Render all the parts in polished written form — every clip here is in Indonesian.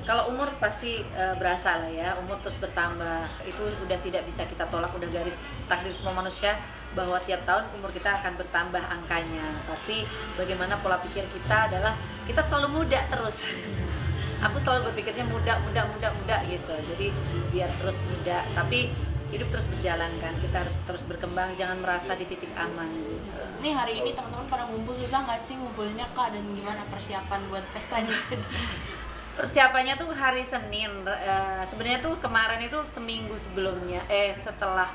Kalau umur pasti berasa lah ya, umur terus bertambah. Itu udah tidak bisa kita tolak, udah garis takdir semua manusia bahwa tiap tahun umur kita akan bertambah angkanya. Tapi bagaimana pola pikir kita adalah kita selalu muda terus. Aku selalu berpikirnya muda gitu. Jadi biar terus muda, tapi hidup terus berjalan kan. Kita harus terus berkembang, jangan merasa di titik aman gitu. Nih hari ini teman-teman pada ngumpul, susah nggak sih ngumpulnya Kak, dan gimana persiapan buat pestanya? Persiapannya tuh hari Senin. Sebenarnya tuh kemarin itu seminggu sebelumnya, setelah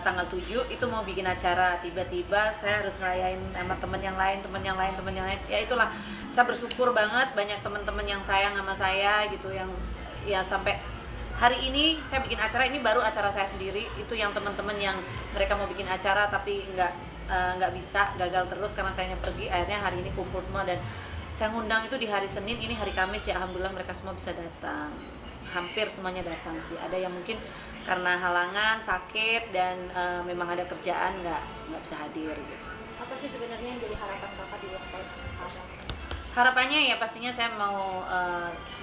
tanggal 7 itu mau bikin acara, tiba-tiba saya harus ngerayain sama temen yang lain. Ya itulah, saya bersyukur banget banyak teman-teman yang sayang sama saya gitu, yang ya sampai hari ini saya bikin acara, ini baru acara saya sendiri. Itu yang teman-teman yang mereka mau bikin acara tapi nggak bisa, gagal terus karena sayanya pergi. Akhirnya hari ini kumpul semua dan saya ngundang itu di hari Senin, ini hari Kamis ya, alhamdulillah mereka semua bisa datang. Hampir semuanya datang sih. Ada yang mungkin karena halangan, sakit, dan memang ada kerjaan nggak bisa hadir gitu. Apa sih sebenarnya yang jadi harapan kakak di ulang tahun sekarang? Harapannya ya pastinya saya mau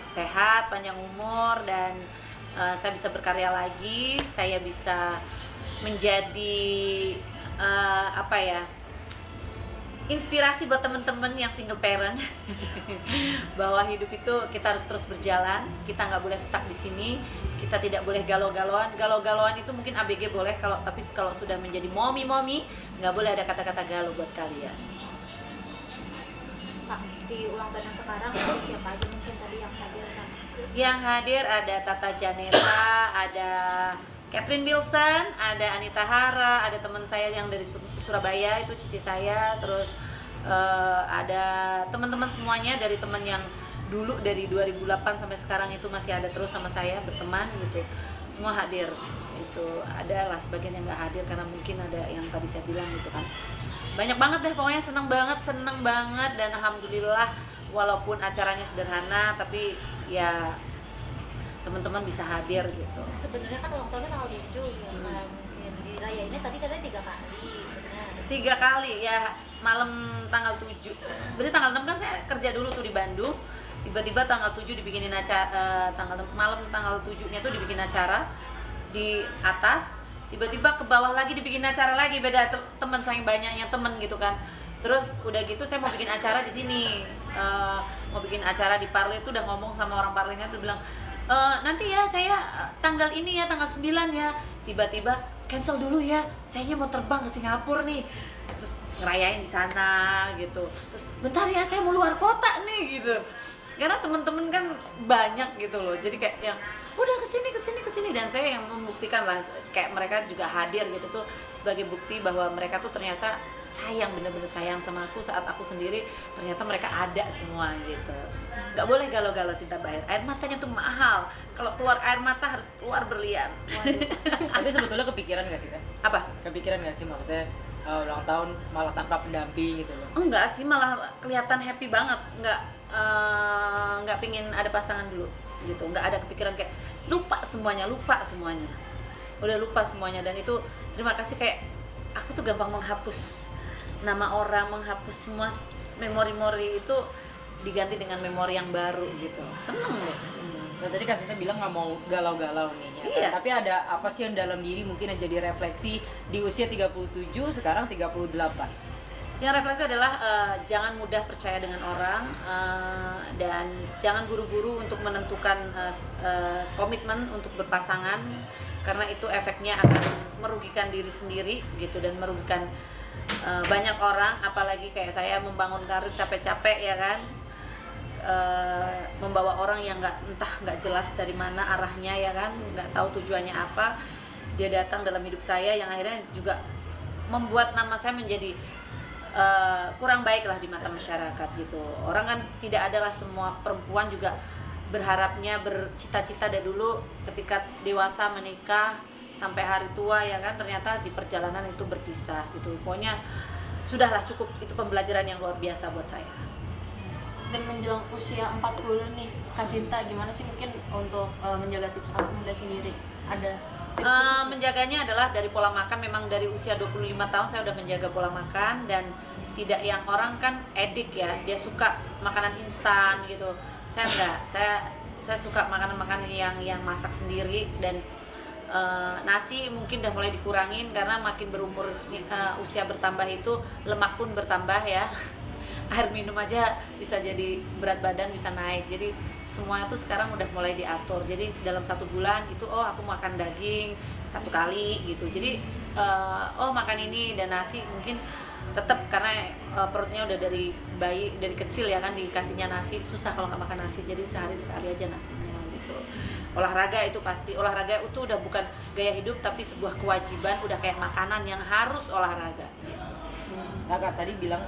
sehat, panjang umur, dan saya bisa berkarya lagi. Saya bisa menjadi inspirasi buat temen-temen yang single parent bahwa hidup itu kita harus terus berjalan, kita nggak boleh stuck di sini, kita tidak boleh galau-galauan itu mungkin ABG boleh, tapi kalau sudah menjadi momi nggak boleh ada kata-kata galau buat kalian. Kak, di ulang tahun yang sekarang ada siapa aja mungkin tadi yang hadir kan? Yang hadir ada Tata Janeta, ada Catherine Wilson, ada Anita Hara, ada teman saya yang dari Surabaya, itu cici saya, terus ada teman-teman semuanya dari teman yang dulu dari 2008 sampai sekarang itu masih ada terus sama saya berteman gitu, semua hadir. Itu ada lah sebagian yang nggak hadir karena mungkin ada yang tadi saya bilang gitu kan, banyak banget deh pokoknya, seneng banget dan alhamdulillah walaupun acaranya sederhana tapi ya teman-teman bisa hadir gitu. Sebenarnya kan ulang tahunnya tanggal 7 ya, mungkin dirayainnya tadi katanya 3 kali, benar? 3 kali ya, malam tanggal 7. Sebenarnya tanggal 6 kan saya kerja dulu tuh di Bandung. Tiba-tiba tanggal 7 dibikinin acara, malam tanggal 7-nya tuh dibikin acara di atas. Tiba-tiba ke bawah lagi dibikin acara lagi, beda teman saya banyaknya temen gitu kan. Terus udah gitu saya mau bikin acara di sini. Mau bikin acara di Parle, itu udah ngomong sama orang Parlenya tuh bilang, nanti ya saya tanggal ini ya, tanggal 9 ya. Tiba-tiba cancel dulu ya, sayanya mau terbang ke Singapura nih. Terus ngerayain di sana gitu. Terus bentar ya, saya mau luar kota nih gitu. Karena temen-temen kan banyak gitu loh. Jadi kayak yang udah kesini, dan saya yang membuktikan lah, kayak mereka juga hadir gitu tuh sebagai bukti bahwa mereka tuh ternyata sayang, bener-bener sayang sama aku saat aku sendiri, ternyata mereka ada semua gitu. Nggak boleh galau-galau Sinta Bahir, air matanya tuh mahal, kalau keluar air mata harus keluar berlian. Tapi sebetulnya kepikiran nggak sih Teh? Apa? Kepikiran nggak sih maksudnya ulang tahun malah tanpa pendamping gitu loh? Enggak sih, malah kelihatan happy banget, nggak pingin ada pasangan dulu gitu, nggak ada kepikiran kayak lupa semuanya, udah lupa semuanya. Dan itu terima kasih, kayak aku tuh gampang menghapus nama orang, menghapus semua memori-memori itu, diganti dengan memori yang baru gitu, seneng deh. Nah, tadi Kak Sinta bilang nggak mau galau-galau nih ya. Iya. Tapi ada apa sih yang dalam diri mungkin yang jadi refleksi di usia 37, sekarang 38? Yang refleksi adalah jangan mudah percaya dengan orang, dan jangan buru-buru untuk menentukan komitmen untuk berpasangan, karena itu efeknya akan merugikan diri sendiri gitu, dan merugikan banyak orang. Apalagi kayak saya membangun karir capek-capek ya kan, membawa orang yang nggak jelas dari mana arahnya ya kan, nggak tahu tujuannya apa, dia datang dalam hidup saya yang akhirnya juga membuat nama saya menjadi kurang baik lah di mata masyarakat gitu. Orang kan tidak adalah semua perempuan juga berharapnya, bercita-cita dari dulu ketika dewasa menikah sampai hari tua ya kan, ternyata di perjalanan itu berpisah gitu. Pokoknya sudahlah, cukup, itu pembelajaran yang luar biasa buat saya. Dan menjelang usia 40 nih, Kak Sinta gimana sih mungkin untuk menjaga tips awet muda sendiri? Ada tips khusus? Menjaganya adalah dari pola makan. Memang dari usia 25 tahun saya udah menjaga pola makan, dan tidak yang orang kan edik ya, dia suka makanan instan gitu. Saya enggak, saya saya suka makanan-makanan yang masak sendiri, dan nasi mungkin udah mulai dikurangin karena makin berumur, usia bertambah itu lemak pun bertambah ya. Air minum aja bisa jadi berat badan bisa naik, jadi semua itu sekarang udah mulai diatur. Jadi dalam 1 bulan itu aku makan daging 1 kali gitu, jadi makan ini dan nasi mungkin tetap karena perutnya udah dari bayi, dari kecil ya kan dikasihnya nasi, susah kalau nggak makan nasi, jadi sehari sekali aja nasinya gitu. Olahraga itu pasti, olahraga itu udah bukan gaya hidup tapi sebuah kewajiban, udah kayak makanan yang harus olahraga. Nah, Kak tadi bilang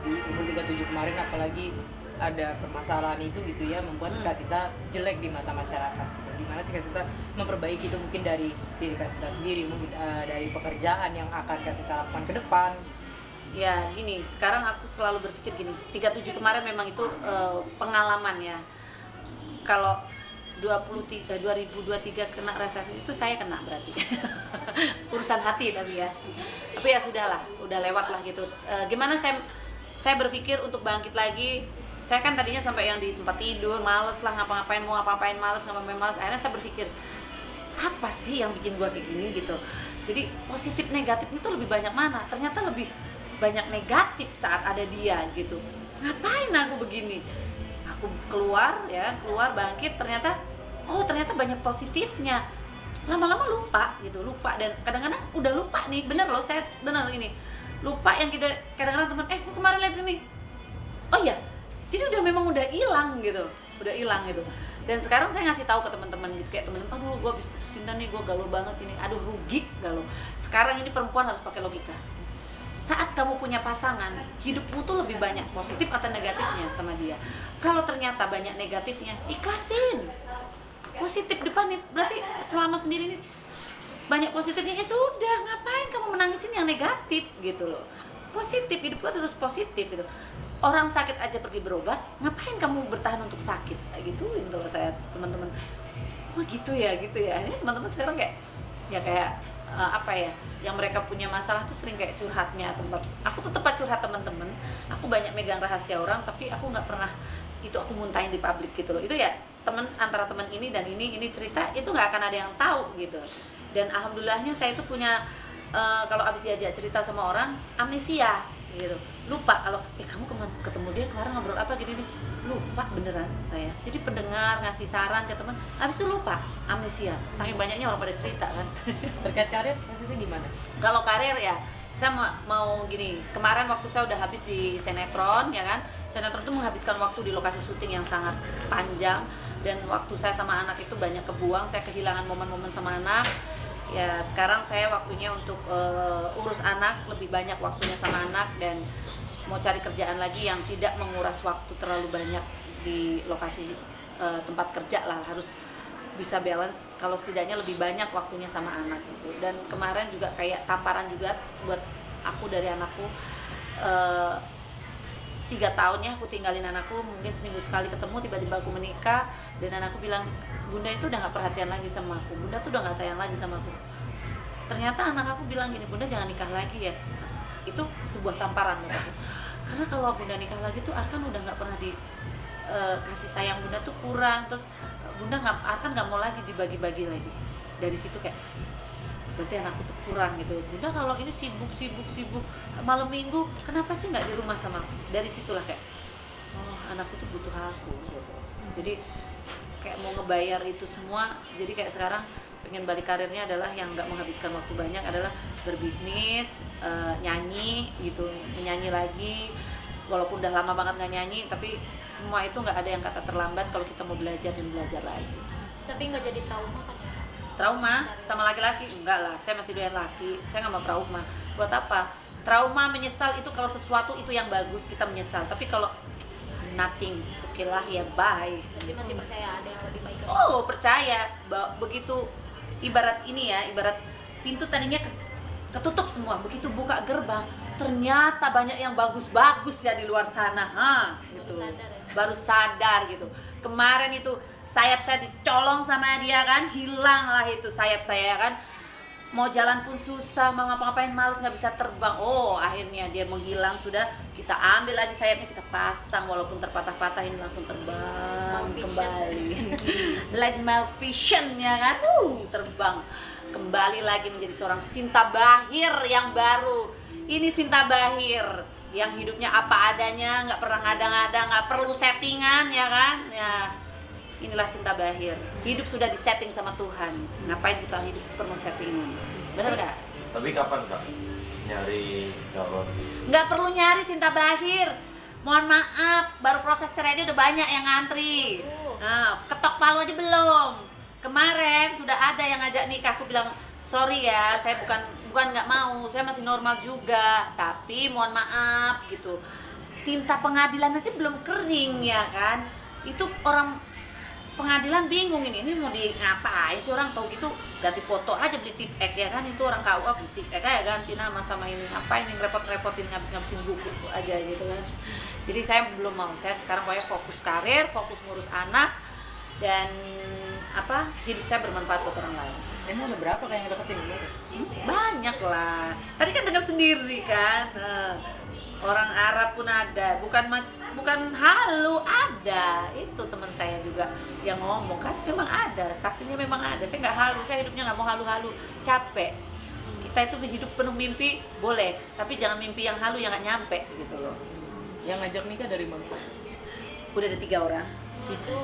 di umur 37 kemarin apalagi ada permasalahan itu gitu ya, membuat Kak Sita jelek di mata masyarakat. Gimana sih Kak Sita memperbaiki itu, mungkin dari diri Kak Sita sendiri, mungkin dari pekerjaan yang akan Kak Sita lakukan ke depan? Ya gini, sekarang aku selalu berpikir gini, 37 kemarin memang itu pengalaman ya. Kalau 2023 kena resesi itu saya kena berarti. Urusan hati tapi ya. Tapi ya sudahlah, udah lewat lah gitu. Gimana saya berpikir untuk bangkit lagi. Saya kan tadinya sampai yang di tempat tidur, males lah ngapa-ngapain, mau ngapa-ngapain males, ngapa-ngapain males. Akhirnya saya berpikir, apa sih yang bikin gua kayak gini gitu. Jadi positif negatif itu lebih banyak mana? Ternyata lebih banyak negatif saat ada dia gitu. Ngapain aku begini? Aku keluar bangkit, ternyata banyak positifnya. Lama-lama lupa gitu, dan kadang-kadang udah lupa nih, bener loh, saya bener ini lupa yang kita kadang-kadang teman gua kemarin lihat ini, oh iya, jadi udah hilang gitu. Dan sekarang saya ngasih tahu ke teman-teman gitu, kayak teman-teman, aduh gue habis putus cinta nih, gue galau banget ini, aduh rugi galau. Sekarang ini perempuan harus pakai logika. Saat kamu punya pasangan, hidupmu tuh lebih banyak positif atau negatifnya sama dia. Kalau ternyata banyak negatifnya, ikhlasin. Positif depan nih, berarti selama sendiri nih banyak positifnya, ya sudah, ngapain kamu menangisin yang negatif gitu loh. Positif, hidup gua terus positif gitu. Orang sakit aja pergi berobat, ngapain kamu bertahan untuk sakit? Kayak gituin kalau saya teman-teman. Wah gitu ya. Akhirnya teman-teman sekarang kayak yang mereka punya masalah tuh sering kayak curhatnya tempat. Aku tuh tempat curhat teman-teman. Aku banyak megang rahasia orang, tapi aku nggak pernah itu aku muntahin di publik gitu loh. Itu ya antara teman ini dan ini cerita itu nggak akan ada yang tahu gitu. Dan alhamdulillahnya saya itu punya kalau abis diajak cerita sama orang amnesia gitu, lupa kalau kamu ketemu dia kemarin ngobrol apa gini nih, lupa beneran saya. Jadi pendengar ngasih saran ke teman, abis itu lupa, amnesia, saking banyaknya orang pada cerita kan. Terkait karir maksudnya gimana? Kalau karir ya saya mau gini, kemarin waktu saya udah habis di sinetron ya kan, sinetron itu menghabiskan waktu di lokasi syuting yang sangat panjang, dan waktu saya sama anak itu banyak kebuang, saya kehilangan momen-momen sama anak. Ya sekarang saya waktunya untuk urus anak, lebih banyak waktunya sama anak, dan mau cari kerjaan lagi yang tidak menguras waktu terlalu banyak di lokasi tempat kerja lah, harus bisa balance, kalau setidaknya lebih banyak waktunya sama anak gitu. Dan kemarin juga kayak tamparan juga buat aku dari anakku, 3 tahun ya aku tinggalin anakku, mungkin seminggu sekali ketemu, tiba-tiba aku menikah dan anakku bilang, bunda itu udah gak perhatian lagi sama aku, bunda tuh udah gak sayang lagi sama aku. Ternyata anak aku bilang gini, bunda jangan nikah lagi ya. Itu sebuah tamparan buat aku, karena kalau bunda nikah lagi tuh Arkan udah gak pernah kasih sayang bunda tuh kurang, terus bunda Arkan gak mau lagi dibagi-bagi lagi. Dari situ kayak berarti anakku tuh kurang gitu. Bunda kalau ini sibuk malam minggu, kenapa sih nggak di rumah sama aku? Dari situlah kayak, oh anakku tuh butuh aku gitu. Jadi kayak mau ngebayar itu semua. Jadi kayak sekarang pengen balik karirnya adalah yang nggak menghabiskan waktu banyak, adalah berbisnis, nyanyi gitu, menyanyi lagi. Walaupun udah lama banget nggak nyanyi, tapi semua itu nggak ada yang kata terlambat kalau kita mau belajar dan belajar lagi. Tapi nggak jadi trauma kan? Trauma sama laki-laki? Enggak lah, saya masih doyan laki, saya nggak mau trauma. Buat apa? Trauma, menyesal itu kalau sesuatu itu yang bagus kita menyesal, tapi kalau nothing, sukilah ya bye. Jadi masih percaya ada yang lebih baik lagi? Oh percaya, begitu ibarat ini ya, ibarat pintu tadinya ketutup semua, begitu buka gerbang ternyata banyak yang bagus-bagus ya di luar sana, gitu. Baru sadar gitu. Kemarin itu sayap saya dicolong sama dia kan, hilang lah itu sayap saya kan. mau jalan pun susah, mau ngapa-ngapain males, nggak bisa terbang. Oh, akhirnya dia menghilang, sudah kita ambil lagi sayapnya, kita pasang walaupun terpatah-patahin, langsung terbang kembali. Like Malvision ya kan, terbang kembali lagi menjadi seorang Sinta Bahir yang baru. Ini Sinta Bahir yang hidupnya apa adanya, nggak pernah ngada-ngada, nggak perlu settingan ya kan ya. Inilah Sinta Bahir, hidup sudah disetting sama Tuhan, ngapain kita hidup perlu settingan, benar nggak? Tapi kapan Kak nyari calon? Nggak perlu nyari Sinta Bahir, mohon maaf, baru proses cerai aja udah banyak yang ngantri. Nah, ketok palu aja belum. Kemarin sudah ada yang ngajak nikah, aku bilang sorry ya, saya bukan nggak mau, saya masih normal juga, tapi mohon maaf gitu. Tinta pengadilan aja belum kering ya kan, itu orang pengadilan bingung ini mau di ngapain sih, orang tahu gitu ganti foto aja, beli tip ek ya kan, itu orang KUA beli tip ek aja ganti nama sama ini, ngapain yang repot-repotin ngabisin buku aja gitu kan. Jadi saya belum mau, saya sekarang pokoknya fokus karir, fokus ngurus anak, dan apa, hidup saya bermanfaat buat orang lain. Emang ada berapa kayak yang deketin gitu? Banyak lah, tadi kan dengar sendiri kan. Orang Arab pun ada, bukan halu, ada. Itu teman saya juga yang ngomong kan, memang ada, saksinya memang ada. Saya nggak halu, saya hidupnya nggak mau halu-halu, capek. Kita itu hidup penuh mimpi boleh, tapi jangan mimpi yang halu yang nggak nyampe gitu loh. Yang ngajak nikah dari mana? Udah ada 3 orang,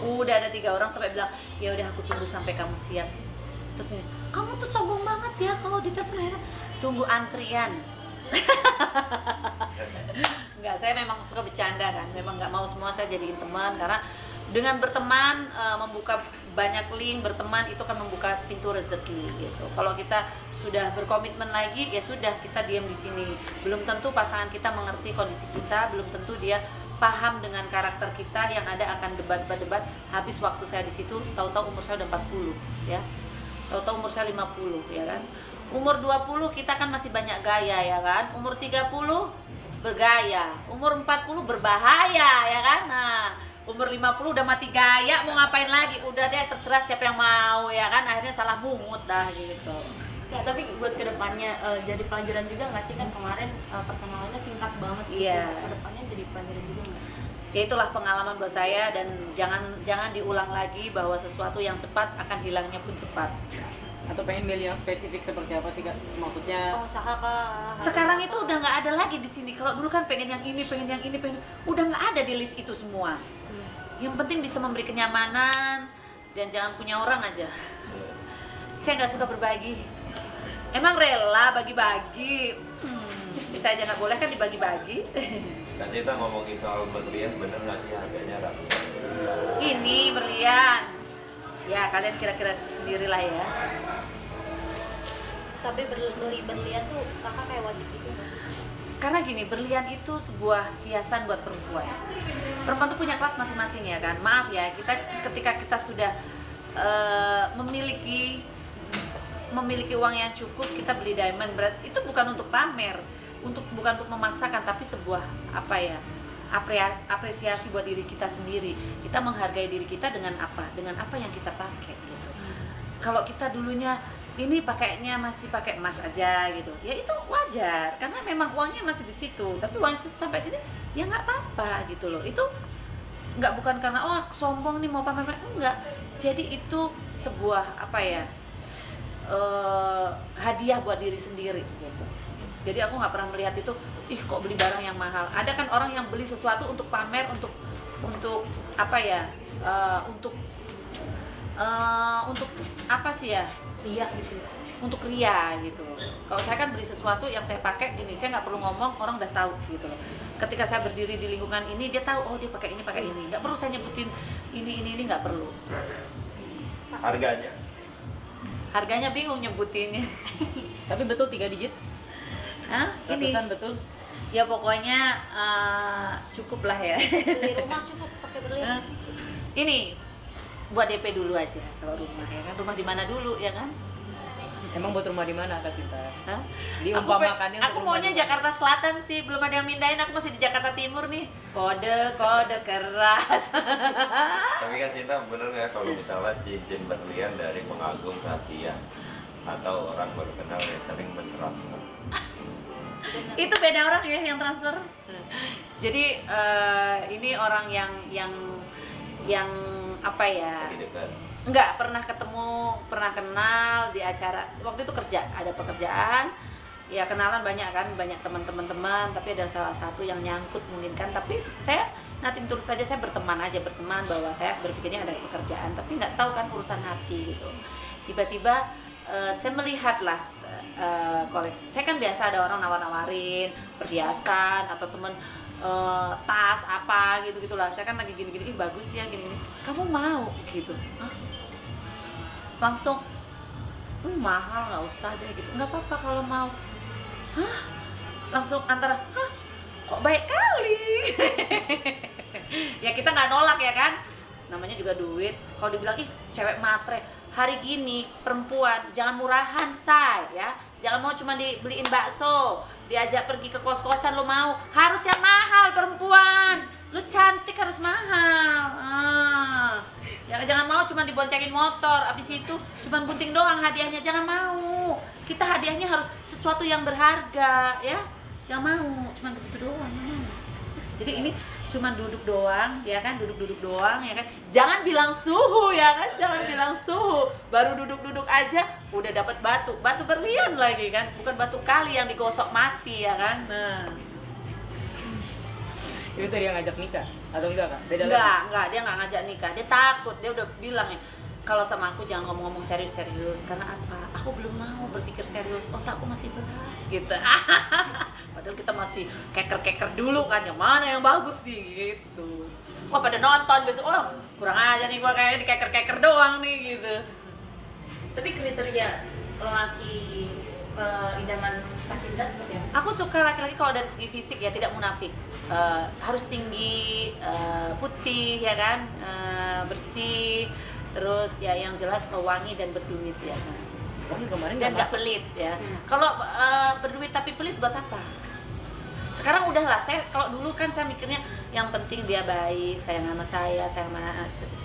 udah ada 3 orang sampai bilang ya udah aku tunggu sampai kamu siap. Terus nih, kamu tuh sombong banget ya kalau ditelepon, tunggu antrian. Enggak, saya memang suka bercanda kan, memang nggak mau semua saya jadiin teman, karena dengan berteman membuka banyak link, berteman itu kan membuka pintu rezeki gitu. Kalau kita sudah berkomitmen lagi, ya sudah, kita diam di sini. Belum tentu pasangan kita mengerti kondisi kita, belum tentu dia paham dengan karakter kita, yang ada akan debat. Habis waktu saya di situ, tahu-tahu umur saya udah 40 ya. Tahu-tahu umur saya 50 ya kan. Umur 20 kita kan masih banyak gaya ya kan. Umur 30 bergaya, umur 40 berbahaya ya kan. Nah, umur 50 udah mati gaya, mau ngapain lagi? Udah deh, terserah siapa yang mau ya kan. Akhirnya salah mungut dah gitu. Ya, tapi buat kedepannya jadi pelajaran juga nggak sih, kan kemarin perkenalannya singkat banget gitu. Iya. Kedepannya jadi pelajaran juga nggak? Ya itulah pengalaman buat saya, dan jangan diulang lagi bahwa sesuatu yang cepat akan hilangnya pun cepat. Atau pengen milih yang spesifik seperti apa sih Kak? Maksudnya Pengusaha kah? Sekarang itu udah nggak ada lagi di sini. Kalau dulu kan pengen yang ini, udah nggak ada di list itu semua. Yang penting bisa memberi kenyamanan dan jangan punya orang aja. Saya nggak suka berbagi. Emang rela bagi-bagi. Bisa aja nggak boleh kan dibagi-bagi. Kak Sinta ngomongin soal berlian, bener nggak sih harganya ratusan? Ini berlian. Ya kalian kira-kira sendirilah ya. Tapi beli berlian tuh kakak kayak wajib gitu nggak sih? Karena gini, berlian itu sebuah hiasan buat perempuan. Perempuan tuh punya kelas masing-masing ya kan. Maaf ya, ketika kita sudah memiliki uang yang cukup, kita beli diamond berat, itu bukan untuk pamer, bukan untuk memaksakan, tapi sebuah apa ya, apresiasi buat diri kita sendiri. Kita menghargai diri kita dengan apa yang kita pakai gitu. Kalau kita dulunya ini pakainya masih pakai emas aja gitu, ya itu wajar karena memang uangnya masih di situ. Tapi uang sampai sini ya nggak apa-apa gitu loh. Itu nggak, bukan karena oh aku sombong nih mau pamer, enggak. Jadi itu sebuah apa ya, hadiah buat diri sendiri gitu. Jadi aku nggak pernah melihat itu, ih kok beli barang yang mahal. Ada kan orang yang beli sesuatu untuk pamer, untuk apa ya, untuk apa sih ya, Iya gitu. untuk ria gitu. Kalau saya kan beli sesuatu yang saya pakai gini, saya nggak perlu ngomong, orang udah tahu gitu loh. Ketika saya berdiri di lingkungan ini, dia tahu oh dia pakai ini. Nggak perlu saya nyebutin ini nggak perlu. Harganya bingung nyebutinnya. tapi betul 3 digit? Hah? Ini Ratusan betul? ya pokoknya cukup lah ya. Beli rumah cukup pakai berlian. Ini buat DP dulu aja kalau rumah ya kan. Rumah di mana dulu ya kan? Emang buat rumah di mana Kak Sinta? Hah? Diumpamakannya Aku untuk rumah maunya di mana? Jakarta Selatan sih, belum ada yang mindahin, aku masih di Jakarta Timur nih. Kode keras. Tapi Kak Sinta bener nggak kalau misalnya cincin berlian dari pengagum rahasia? atau orang baru kenal yang sering bertransfer? Itu beda orang ya yang transfer. Jadi ini orang yang apa ya? Lagi dekat. Enggak pernah ketemu, pernah kenal di acara waktu itu kerja, ada pekerjaan ya, kenalan banyak kan, banyak teman-teman, tapi ada salah satu yang nyangkut mungkin kan, tapi saya nating tulus saja, saya berteman bahwa saya berpikirnya ada pekerjaan, tapi nggak tahu kan urusan hati gitu. Tiba-tiba saya melihatlah koleksi, saya kan biasa ada orang nawar-nawarin perhiasan atau temen tas apa gitu-gitulah, saya kan lagi gini-gini, bagus ya gini-gini, kamu mau gitu. Hah? Langsung mahal, nggak usah deh gitu, nggak apa-apa kalau mau. Hah? Langsung antara hah kok baik kali. Ya kita nggak nolak ya kan, namanya juga duit. Kalau dibilang ih cewek matre, hari gini perempuan jangan murahan say ya, jangan mau cuma dibeliin bakso, diajak pergi ke kos-kosan lo mau, harus yang mahal perempuan, lu cantik harus mahal. Ya, jangan mau cuma diboncengin motor, abis itu cuma bunting doang hadiahnya, jangan mau. Kita hadiahnya harus sesuatu yang berharga ya, jangan mau cuma begitu doang. Jadi ini cuma duduk doang ya kan, duduk doang ya kan, jangan bilang suhu ya kan, jangan bilang suhu, baru duduk aja udah dapat batu berlian lagi kan, bukan batu kali yang digosok mati ya kan. Nah Itu tadi yang ngajak nikah atau enggak Kak? Beda lagi? enggak, dia nggak ngajak nikah, dia takut, dia udah bilang ya kalau sama aku jangan ngomong-ngomong serius karena apa, aku belum mau berpikir serius, otakku masih berat gitu. Padahal kita masih keker dulu kan, yang mana yang bagus nih gitu. Wah pada nonton besok, oh kurang aja nih gua kayaknya di keker doang nih gitu. Tapi kriteria lelaki idaman Kasinta seperti apa sih? Aku suka laki-laki kalau dari segi fisik ya tidak munafik, harus tinggi, putih ya kan, bersih, terus ya yang jelas wangi dan berduit ya kan. Wangi kemarin Dan nggak pelit ya. Kalau berduit tapi pelit buat apa? Sekarang udahlah, saya kalau dulu kan saya mikirnya yang penting dia baik, sayang sama saya,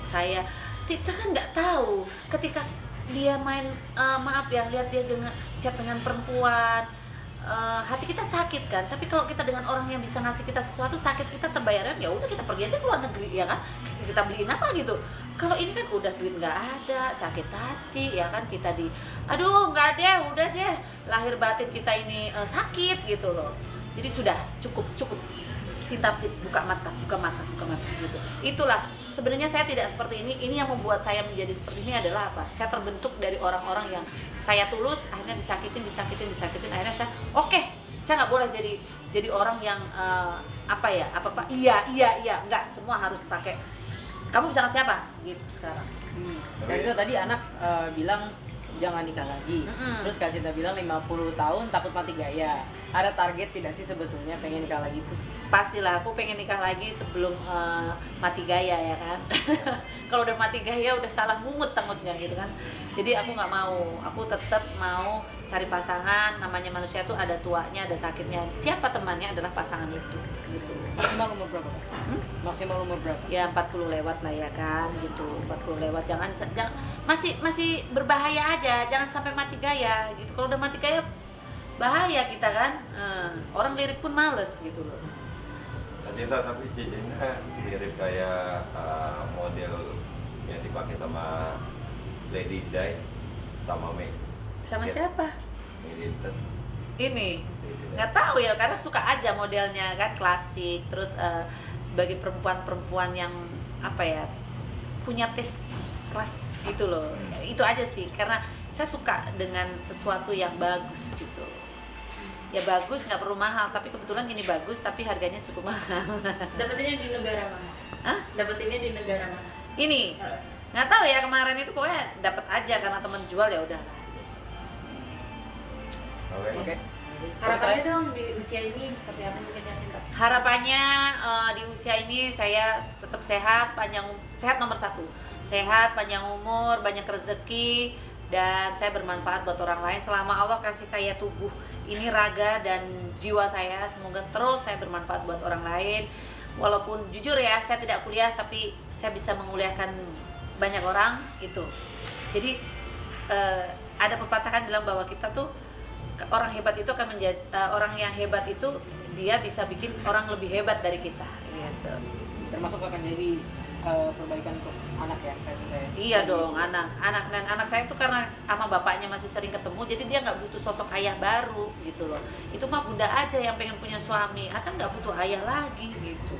saya. Kita kan nggak tahu ketika dia main maaf ya, lihat dia dengan chat dengan perempuan, hati kita sakit kan. Tapi kalau kita dengan orang yang bisa ngasih kita sesuatu, sakit kita terbayarkan, ya udah kita pergi aja ke luar negeri ya kan, kita beliin apa gitu. Kalau ini kan udah duit nggak ada, sakit hati ya kan, kita aduh nggak deh, udah deh, lahir batin kita ini sakit gitu loh. Jadi sudah cukup Sinta, please buka mata gitu. Itulah sebenarnya saya tidak seperti ini. Ini yang membuat saya menjadi seperti ini adalah apa? Saya terbentuk dari orang-orang yang saya tulus, akhirnya disakitin. Akhirnya saya saya nggak boleh jadi orang yang iya, nggak semua harus pakai. Kamu bisa ngasih apa? Gitu sekarang. Dan itu tadi anak bilang jangan nikah lagi. Terus Kasinta bilang 50 tahun takut mati gaya. Ada target tidak sih sebetulnya pengen nikah lagi tuh? Pastilah aku pengen nikah lagi sebelum mati gaya ya kan. Kalau udah mati gaya udah salah mungut-tangutnya gitu kan. Jadi aku nggak mau, aku tetap mau cari pasangan. Namanya manusia tuh ada tuanya, ada sakitnya. Siapa temannya adalah pasangan itu gitu. Maksimal umur berapa? Maksimal umur berapa? Ya 40 lewat lah ya kan gitu. 40 lewat, jangan masih berbahaya aja, jangan sampai mati gaya gitu. Kalau udah mati gaya bahaya kita kan. Orang lirik pun males gitu loh. Kasinta, tapi cincinnya mirip kayak model yang dipakai sama Lady Di sama Meg. Sama Ya. siapa? Militan. Ini nggak tahu ya, karena suka aja modelnya kan, klasik. Terus sebagai perempuan yang apa ya, punya tes kelas gitu loh. Itu aja sih, karena saya suka dengan sesuatu yang bagus gitu. Ya bagus, nggak perlu mahal, tapi kebetulan ini bagus tapi harganya cukup mahal. Dapetinnya di negara mana? Hah? Dapetinnya di negara mana? Ini nggak tahu ya, kemarin itu pokoknya dapat aja karena temen jual, ya udah. Oke. Harapannya dong di usia ini seperti apa mungkin Kasinta? Harapannya di usia ini saya tetap sehat, sehat nomor 1, sehat, panjang umur, banyak rezeki, dan saya bermanfaat buat orang lain. Selama Allah kasih saya tubuh ini, raga dan jiwa saya, semoga terus saya bermanfaat buat orang lain. Walaupun jujur ya, saya tidak kuliah tapi saya bisa menguliakan banyak orang itu. Jadi ada pepatah kan bilang bahwa kita tuh orang hebat itu akan menjadi orang yang hebat itu dia bisa bikin orang lebih hebat dari kita gitu. Termasuk akan jadi perbaikan untuk anak ya kayak saya. Iya dong, anak dan anak saya tuh karena sama bapaknya masih sering ketemu, jadi dia nggak butuh sosok ayah baru gitu loh. Itu mah bunda aja yang pengen punya suami, akan nggak butuh ayah lagi gitu.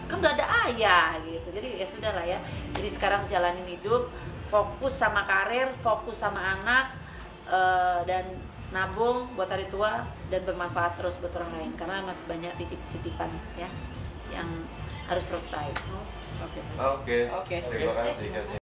Kan udah ada ayah gitu, jadi ya sudah lah ya. Jadi sekarang jalanin hidup, fokus sama karir, fokus sama anak, dan nabung buat hari tua dan bermanfaat terus buat orang lain karena masih banyak titip-titipan ya yang harus selesai. Oke. Oke. Oke. Terima kasih.